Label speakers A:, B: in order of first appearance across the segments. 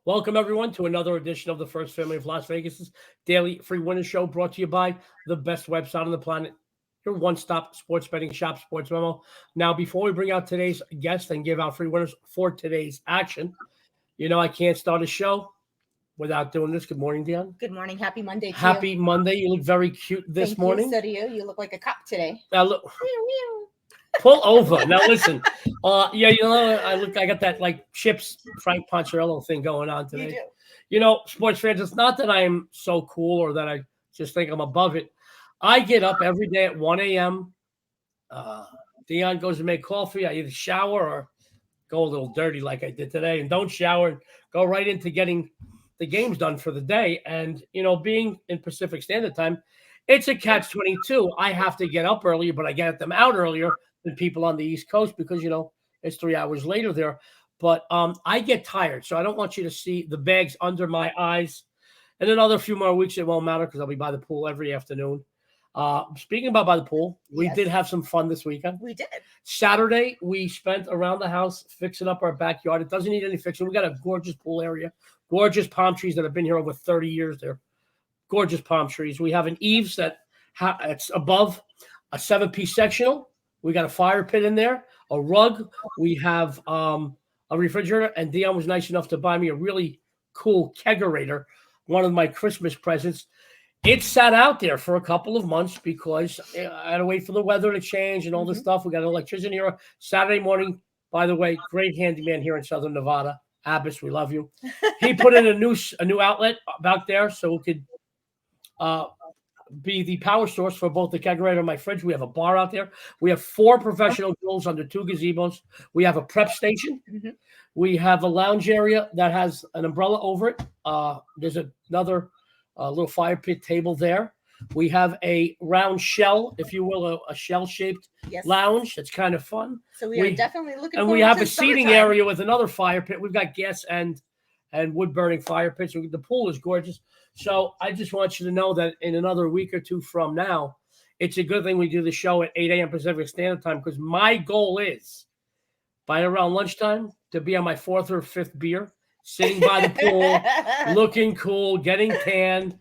A: Welcome, everyone, to another edition of the First Family of Las Vegas's daily free winner show brought to you by the best website on the planet, your one-stop sports betting shop, SportsMemo. Now, before we bring out today's guest and give out free winners for today's action, I can't start a show without doing this. Good morning, Dionne.
B: Good morning. Happy Monday to you.
A: Happy Monday. You look very cute this morning.
B: So do you. You look like a cop today.
A: Now, look. Pull over. Now listen. I got that like Chips Frank Poncherello thing going on today.
B: You do.
A: Sports fans, it's not that I'm so cool or that I just think I'm above it. I get up every day at 1 a.m. Dionne goes to make coffee. I either shower or go a little dirty like I did today and don't shower and go right into getting the games done for the day. And, being in Pacific Standard Time, it's a catch-22. I have to get up earlier, but I get them out earlier than people on the East Coast because, it's 3 hours later there. But I get tired, so I don't want you to see the bags under my eyes. And another few more weeks, it won't matter because I'll be by the pool every afternoon. Speaking about by the pool, we did have some fun this weekend.
B: We did.
A: Saturday, we spent around the house fixing up our backyard. It doesn't need any fixing. We got a gorgeous pool area, gorgeous palm trees that have been here over 30 years there. Gorgeous palm trees. We have an eaves that it's above a 7-piece sectional. We got a fire pit in there, a rug. We have a refrigerator, and Dionne was nice enough to buy me a really cool kegerator, one of my Christmas presents. It sat out there for a couple of months because I had to wait for the weather to change and all this stuff. We got electricity here. Saturday morning, by the way, great handyman here in Southern Nevada. Abbas, we love you. He put in a new outlet back there so it could be the power source for both the kegerator and my fridge. We have a bar out there. We have 4 professional grills under 2 gazebos. We have a prep station. Mm-hmm. We have a lounge area that has an umbrella over it. There's another little fire pit table there. We have a round shell, if you will, a shell-shaped lounge. That's kind of fun.
B: So we are definitely looking
A: and
B: forward
A: we have
B: to
A: a seating area with another fire pit. We've got gas and wood-burning fire pits. The pool is gorgeous. So I just want you to know that in another week or two from now, it's a good thing we do the show at 8 a.m. Pacific Standard Time because my goal is, by around lunchtime, to be on my 4th or 5th beer, sitting by the pool, looking cool, getting tanned,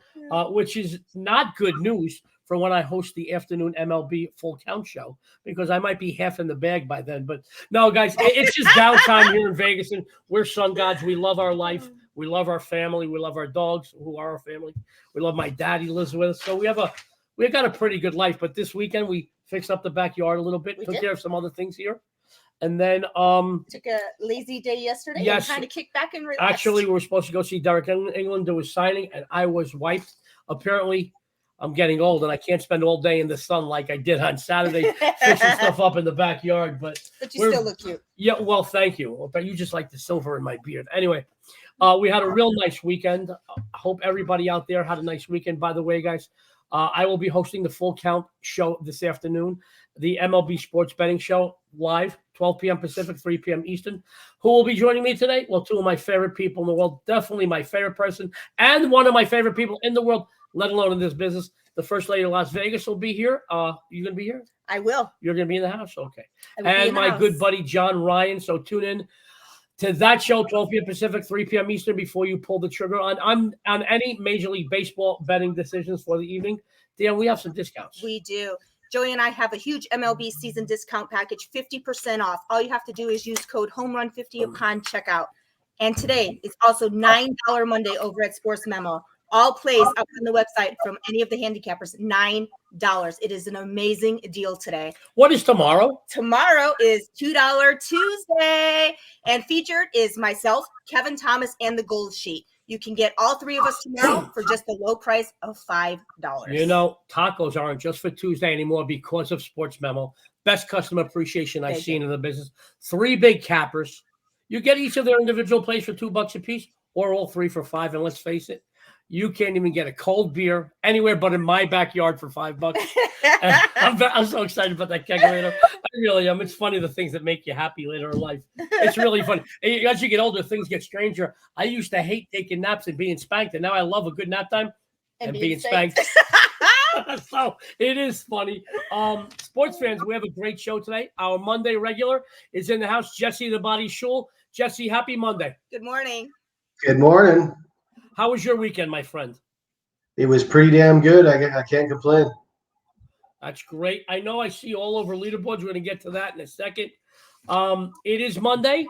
A: which is not good news for when I host the afternoon MLB Full Count show because I might be half in the bag by then. But no, guys, it's just downtime here in Vegas, and we're sun gods. We love our life. We love our family. We love our dogs, who are our family. We love my dad. He lives with us. So we've got a pretty good life. But this weekend, we fixed up the backyard a little bit, took care of some other things here. And then
B: took a lazy day yesterday and kind of kicked back and relaxed.
A: Actually, we were supposed to go see Derek England do his signing, and I was wiped. Apparently, I'm getting old, and I can't spend all day in the sun like I did on Saturday fixing stuff up in the backyard. But
B: you still look cute.
A: Yeah, well, thank you. But you just like the silver in my beard. Anyway, we had a real nice weekend. I hope everybody out there had a nice weekend. By the way, guys, I will be hosting the Full Count show this afternoon, the MLB Sports Betting Show, live, 12 p.m. Pacific, 3 p.m. Eastern. Who will be joining me today? Well, 2 of my favorite people in the world, definitely my favorite person, and one of my favorite people in the world, let alone in this business. The First Lady of Las Vegas will be here. You going to be here?
B: I will.
A: You're going to be in the house? Okay. And my good buddy, John Ryan. So tune in to that show, 12 p.m. Pacific, 3 p.m. Eastern, before you pull the trigger on any Major League Baseball betting decisions for the evening. Dan, we have some discounts.
B: We do. Joey and I have a huge MLB season discount package, 50% off. All you have to do is use code HOMERUN50 upon checkout. And today is also $9 Monday over at SportsMemo. All plays up on the website from any of the handicappers, $9. It is an amazing deal today.
A: What is tomorrow?
B: Tomorrow is $2 Tuesday. And featured is myself, Kevin Thomas, and the Gold Sheet. You can get all 3 of us tomorrow for just the low price of $5.
A: Tacos aren't just for Tuesday anymore because of SportsMemo. Best customer appreciation I've seen in the business. 3 big cappers. You get each of their individual plays for $2 a piece, or all 3 for $5. And let's face it, you can't even get a cold beer anywhere but in my backyard for $5. I'm so excited about that kegerator. I really am. It's funny the things that make you happy later in life. It's really funny. As you get older, things get stranger. I used to hate taking naps and being spanked, and now I love a good nap time and being spanked. So it is funny. Sports fans, we have a great show today. Our Monday regular is in the house, Jesse the Body Schule. Jesse, happy Monday.
B: Good morning.
C: Good morning.
A: How was your weekend, my friend?
C: It was pretty damn good. I can't complain.
A: That's great. I know I see you all over leaderboards. We're going to get to that in a second. It is Monday.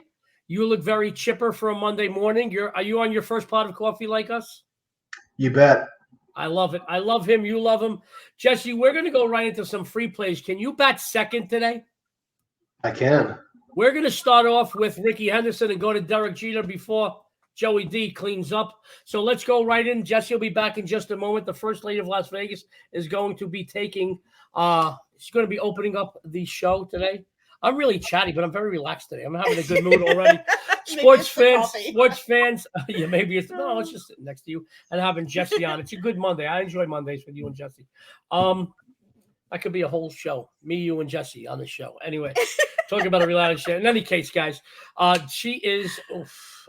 A: You look very chipper for a Monday morning. Are you on your first pot of coffee like us?
C: You bet.
A: I love it. I love him. You love him. Jesse, we're going to go right into some free plays. Can you bat second today?
C: I can.
A: We're going to start off with Ricky Henderson and go to Derek Jeter before Joey D cleans up. So let's go right in. Jesse will be back in just a moment. The First Lady of Las Vegas is going to be taking she's going to be opening up the show today. I'm really chatty, but I'm very relaxed today. I'm having a good mood already. Sports fans. Yeah, maybe it's no, it's just sitting next to you and having Jesse on. It's a good Monday. I enjoy Mondays with you and Jesse. That could be a whole show. Me, you, and Jesse on the show. Anyway, talking about a reality show. In any case, guys, she is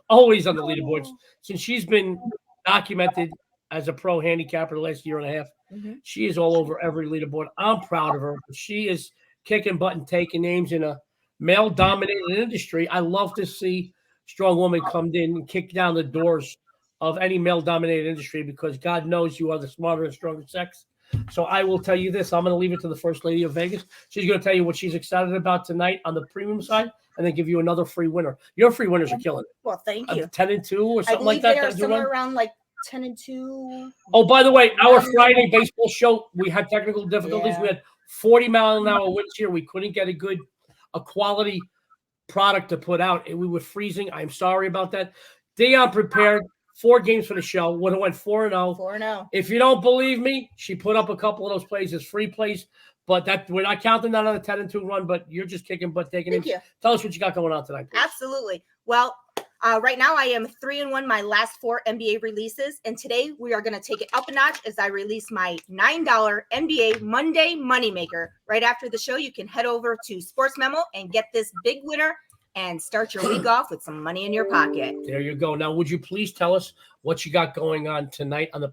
A: always on the leaderboards since she's been documented as a pro handicapper the last year and a half. Mm-hmm. She is all over every leaderboard. I'm proud of her. She is kicking butt and taking names in a male-dominated industry. I love to see strong women come in and kick down the doors of any male-dominated industry because God knows you are the smarter and stronger sex. So I will tell you this. I'm going to leave it to the First Lady of Vegas. She's going to tell you what she's excited about tonight on the premium side and then give you another free winner. Your free winners are killing it.
B: Well, thank you.
A: 10-2 or something like that.
B: I believe they are somewhere around like 10-2.
A: Oh, by the way, our Friday baseball show, we had technical difficulties. Yeah. We had 40-mile-an-hour winds here. We couldn't get a quality product to put out. We were freezing. I'm sorry about that. Dionne prepared 4 games for the show. Would have went 4-0.
B: 4-0.
A: If you don't believe me, she put up a couple of those plays as free plays. But that we're not counting that on a 10-2 run. But you're just kicking butt, taking it. Tell us what you got going on tonight, please.
B: Absolutely. Well, right now I am 3-1 my last 4 NBA releases, and today we are going to take it up a notch as I release my $9 NBA Monday Moneymaker. Right after the show, you can head over to SportsMemo and get this big winner and start your week off with some money in your pocket.
A: There you go. Now, would you please tell us what you got going on tonight on the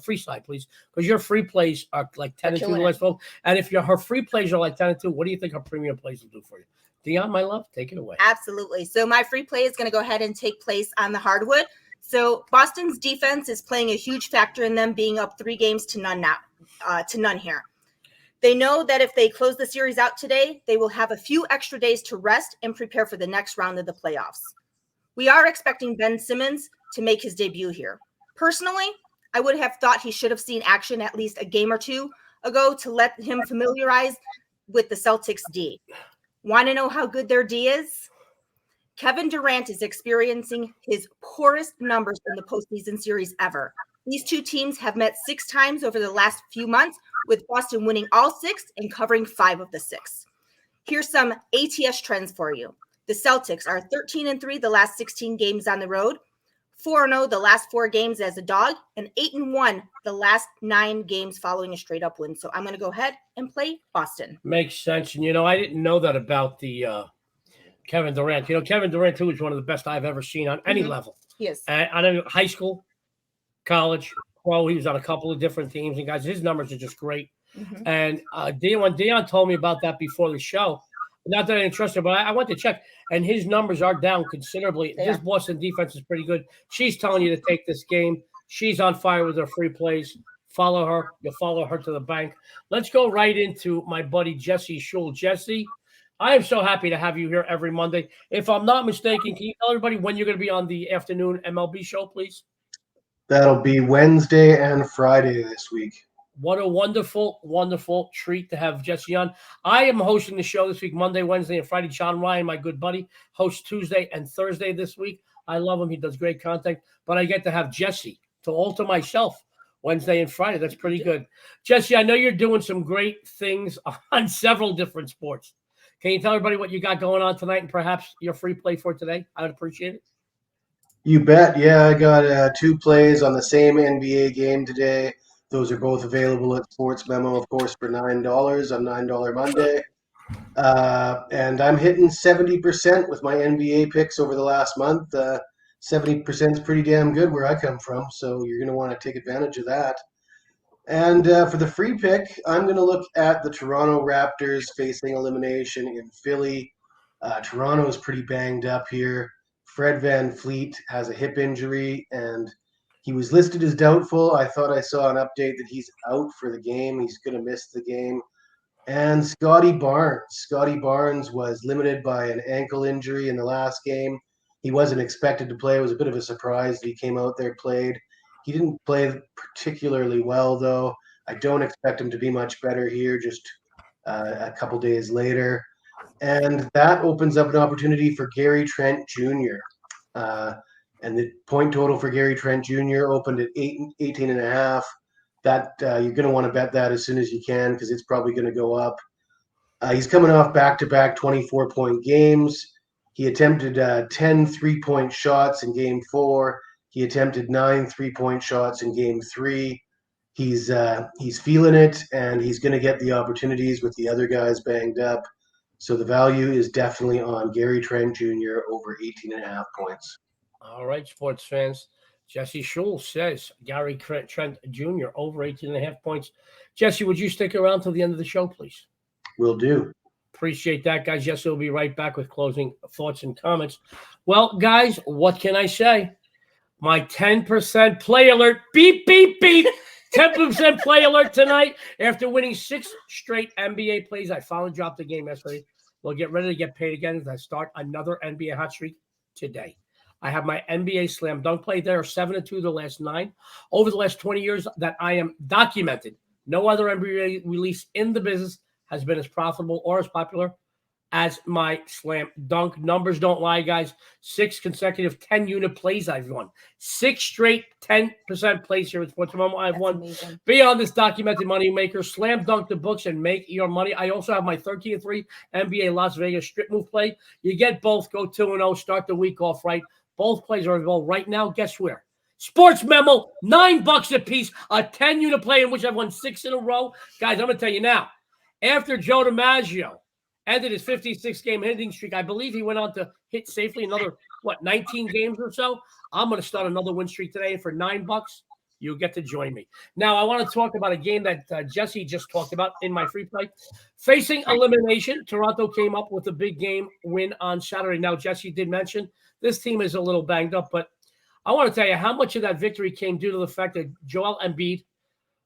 A: free side, please? Because your free plays are like 10-2 the last 12. And if her free plays are like 10-2, what do you think her premium plays will do for you? Dionne, my love, take it away.
B: Absolutely. So my free play is going to go ahead and take place on the hardwood. So Boston's defense is playing a huge factor in them being up 3 games to none now, to none here. They know that if they close the series out today, they will have a few extra days to rest and prepare for the next round of the playoffs. We are expecting Ben Simmons to make his debut here. Personally, I would have thought he should have seen action at least a game or 2 ago to let him familiarize with the Celtics D. Want to know how good their D is? Kevin Durant is experiencing his poorest numbers in the postseason series ever. These 2 teams have met 6 times over the last few months, with Boston winning all 6 and covering 5 of the 6. Here's some ATS trends for you. The Celtics are 13-3 the last 16 games on the road, 4-0 the last 4 games as a dog, and 8-1 the last 9 games following a straight-up win. So I'm going to go ahead and play Boston.
A: Makes sense. And, I didn't know that about the Kevin Durant. Kevin Durant, too, is one of the best I've ever seen on any level.
B: Yes.
A: I don't know, high school, college, pro. He was on a couple of different teams. And, guys, his numbers are just great. Mm-hmm. And Dionne told me about that before the show. Not that I didn't trust her, but I went to check, and his numbers are down considerably. This Boston defense is pretty good. She's telling you to take this game. She's on fire with her free plays. Follow her. You'll follow her to the bank. Let's go right into my buddy Jesse Schule. Jesse, I am so happy to have you here every Monday. If I'm not mistaken, can you tell everybody when you're going to be on the afternoon MLB show, please?
C: That'll be Wednesday and Friday this week.
A: What a wonderful, wonderful treat to have Jesse on. I am hosting the show this week, Monday, Wednesday, and Friday. John Ryan, my good buddy, hosts Tuesday and Thursday this week. I love him. He does great content. But I get to have Jesse to all to myself Wednesday and Friday. That's pretty good. Jesse, I know you're doing some great things on several different sports. Can you tell everybody what you got going on tonight and perhaps your free play for today? I would appreciate it.
C: You bet. Yeah, I got 2 plays on the same NBA game today. Those are both available at SportsMemo, of course, for $9 on $9 Monday. And I'm hitting 70% with my NBA picks over the last month. 70% is pretty damn good where I come from, so you're going to want to take advantage of that. And for the free pick, I'm going to look at the Toronto Raptors facing elimination in Philly. Toronto is pretty banged up here. Fred VanVleet has a hip injury, and he was listed as doubtful. I thought I saw an update that he's out for the game. He's going to miss the game. And Scotty Barnes was limited by an ankle injury in the last game. He wasn't expected to play. It was a bit of a surprise that he came out there, played. He didn't play particularly well, though. I don't expect him to be much better here just a couple days later. And that opens up an opportunity for Gary Trent Jr. And the point total for Gary Trent Jr. opened at 18.5. That you're going to want to bet that as soon as you can because it's probably going to go up. He's coming off back-to-back 24-point games. He attempted 10 3-point shots in Game 4. He attempted 9 3-point shots in Game 3. He's feeling it, and he's going to get the opportunities with the other guys banged up. So the value is definitely on Gary Trent Jr. over 18.5 points.
A: All right, sports fans. Jesse Schule says Gary Trent Jr. over 18.5 points. Jesse, would you stick around till the end of the show, please?
C: Will do.
A: Appreciate that, guys. Jesse will be right back with closing thoughts and comments. Well, guys, what can I say? My 10% play alert. Beep, beep, beep. 10% play alert tonight. After winning 6 straight NBA plays, I finally dropped the game yesterday. We'll get ready to get paid again as I start another NBA hot streak today. I have my NBA slam dunk play. There are 7-2 the last 9. Over the last 20 years that I am documented, no other NBA release in the business has been as profitable or as popular as my slam dunk. Numbers don't lie, guys. 6 consecutive 10-unit plays I've won. 6 straight 10% plays here at SportsMemo I've won.
B: Amazing.
A: Beyond this documented money maker, slam dunk the books and make your money. I also have my 13-3 NBA Las Vegas strip move play. You get both. Go 2-0. Start the week off right. Both plays are available right now. Guess where? SportsMemo, $9 a piece, a 10-unit play in which I've won 6 in a row. Guys, I'm going to tell you now, after Joe DiMaggio ended his 56-game hitting streak, I believe he went on to hit safely another, 19 games or so. I'm going to start another win streak today. And for $9, you'll get to join me. Now, I want to talk about a game that Jesse just talked about in my free play. Facing elimination, Toronto came up with a big game win on Saturday. Now, Jesse did mention this team is a little banged up, but I want to tell you how much of that victory came due to the fact that Joel Embiid,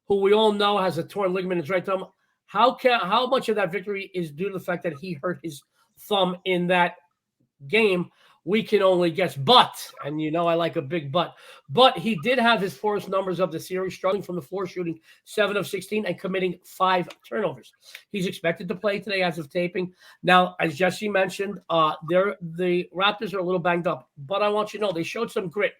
A: who we all know has a torn ligament in his right thumb, how much of that victory is due to the fact that he hurt his thumb in that game? We can only guess. But, and you know I like a big but he did have his poorest numbers of the series, struggling from the floor, shooting 7 of 16 and committing 5 turnovers. He's expected to play today as of taping. Now, as Jesse mentioned, the Raptors are a little banged up, but I want you to know they showed some grit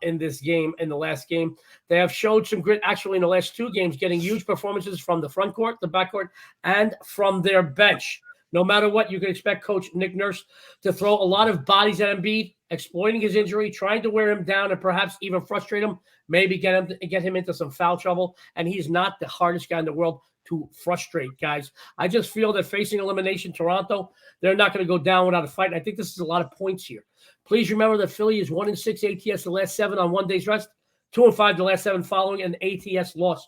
A: in this game, in the last game. They have showed some grit actually in the last 2 games, getting huge performances from the front court, the back court, and from their bench. No matter what, you can expect Coach Nick Nurse to throw a lot of bodies at Embiid, exploiting his injury, trying to wear him down, and perhaps even frustrate him, maybe get him into some foul trouble. And he's not the hardest guy in the world to frustrate, guys. I just feel that facing elimination, Toronto, they're not going to go down without a fight. And I think this is a lot of points here. Please remember that Philly is 1-6 ATS the last 7 on one day's rest, 2-5 the last 7 following an ATS loss.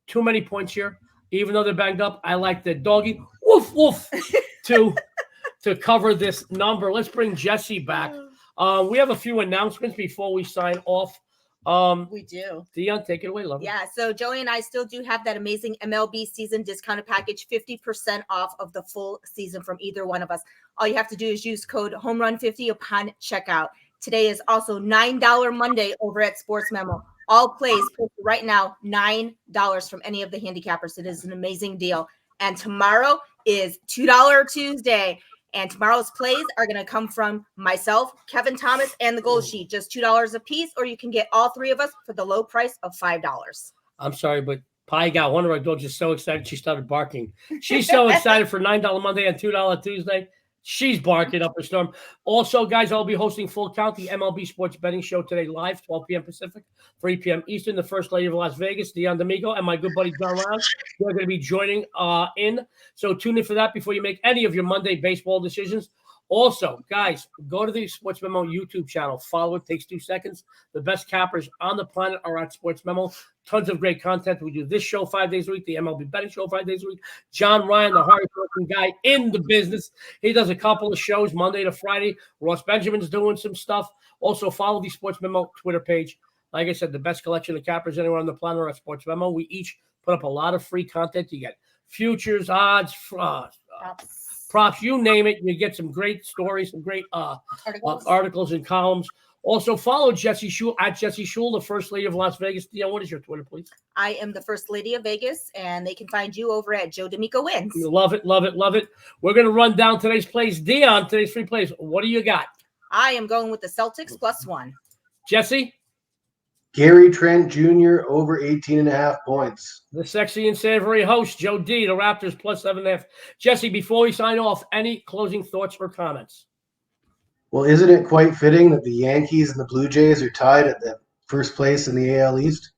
A: Too many points here. Even though they're banged up, I like the doggy woof woof to cover this number. Let's bring Jesse back. We have a few announcements before we sign off.
B: We do.
A: Dionne, take it away, love.
B: Yeah, so Joey and I still do have that amazing MLB season discounted package, 50% off of the full season from either one of us. All you have to do is use code HOMERUN50 upon checkout. Today is also $9 Monday over at SportsMemo. All plays right now, $9 from any of the handicappers. It is an amazing deal. And tomorrow is $2 Tuesday. And tomorrow's plays are going to come from myself, Kevin Thomas, and the Gold Sheet. Just $2 a piece, or you can get all 3 of us for the low price of $5.
A: I'm sorry, but Pi got one of our dogs is so excited she started barking. She's so excited for $9 Monday and $2 Tuesday. She's barking up a storm. Also, guys, I'll be hosting Full Count, the MLB Sports Betting Show today live, 12 p.m. Pacific, 3 p.m. Eastern. The First Lady of Las Vegas, Dionne D'Amico, and my good buddy John Rouse. They're going to be joining in. So tune in for that before you make any of your Monday baseball decisions. Also, guys, go to the Sports Memo YouTube channel. Follow it. Takes 2 seconds. The best cappers on the planet are at Sports Memo. Tons of great content. We do this show 5 days a week, the MLB betting show 5 days a week. John Ryan, the hardest working guy in the business. He does a couple of shows Monday to Friday. Ross Benjamin's doing some stuff. Also, follow the Sports Memo Twitter page. Like I said, the best collection of cappers anywhere on the planet are at Sports Memo. We put up a lot of free content. You get futures, odds, props, you name it. You get some great stories, some great articles and columns. Also, follow Jesse Schule at Jesse Schule, the First Lady of Las Vegas. Dionne, what is your Twitter, please?
B: I am the First Lady of Vegas, and they can find you over at Joe D'Amico Wins.
A: Love it, love it, love it. We're going to run down today's plays. Dionne, today's free plays. What do you got?
B: I am going with the Celtics +1.
A: Jesse?
C: Gary Trent Jr. over 18.5 points.
A: The sexy and savory host, Joe D, the Raptors +7.5. Jesse, before we sign off, any closing thoughts or comments?
C: Well, isn't it quite fitting that the Yankees and the Blue Jays are tied at the first place in the AL East?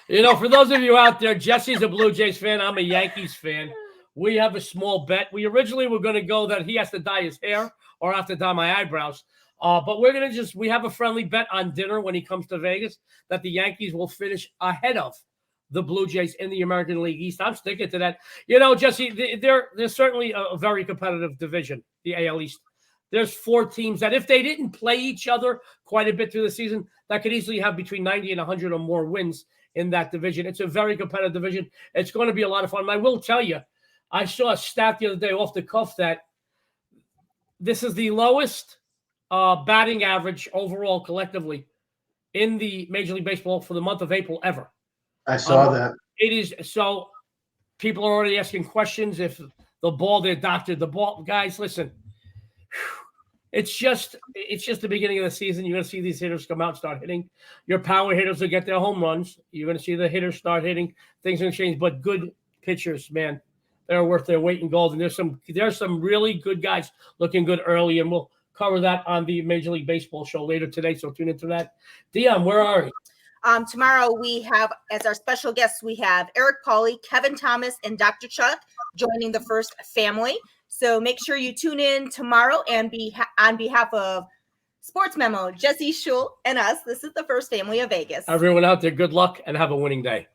A: You know, for those of you out there, Jesse's a Blue Jays fan. I'm a Yankees fan. We have a small bet. We originally were going to go that he has to dye his hair or I have to dye my eyebrows. But we're going to we have a friendly bet on dinner when he comes to Vegas that the Yankees will finish ahead of the Blue Jays in the American League East. I'm sticking to that. You know, Jesse, there's certainly a very competitive division, the AL East. There's 4 teams that if they didn't play each other quite a bit through the season, that could easily have between 90 and 100 or more wins in that division. It's a very competitive division. It's going to be a lot of fun. And I will tell you, I saw a stat the other day off the cuff that this is the lowest batting average overall collectively in the Major League Baseball for the month of April ever.
C: I saw that.
A: It is so people are already asking questions if the ball they adopted the ball. Guys, listen, it's just the beginning of the season. You're going to see these hitters come out and start hitting. Your power hitters will get their home runs. You're going to see the hitters start hitting. Things are going to change, but good pitchers, man, they're worth their weight in gold. And there's some really good guys looking good early, and we'll cover that on the Major League Baseball show later today, so tune into that. Dionne, where are we?
B: Tomorrow we have, as our special guests, we have Eric Pauly, Kevin Thomas, and Dr. Chuck joining the First Family. So make sure you tune in tomorrow and on behalf of Sports Memo, Jesse Schule, and us, this is the First Family of Vegas.
A: Everyone out there, good luck and have a winning day.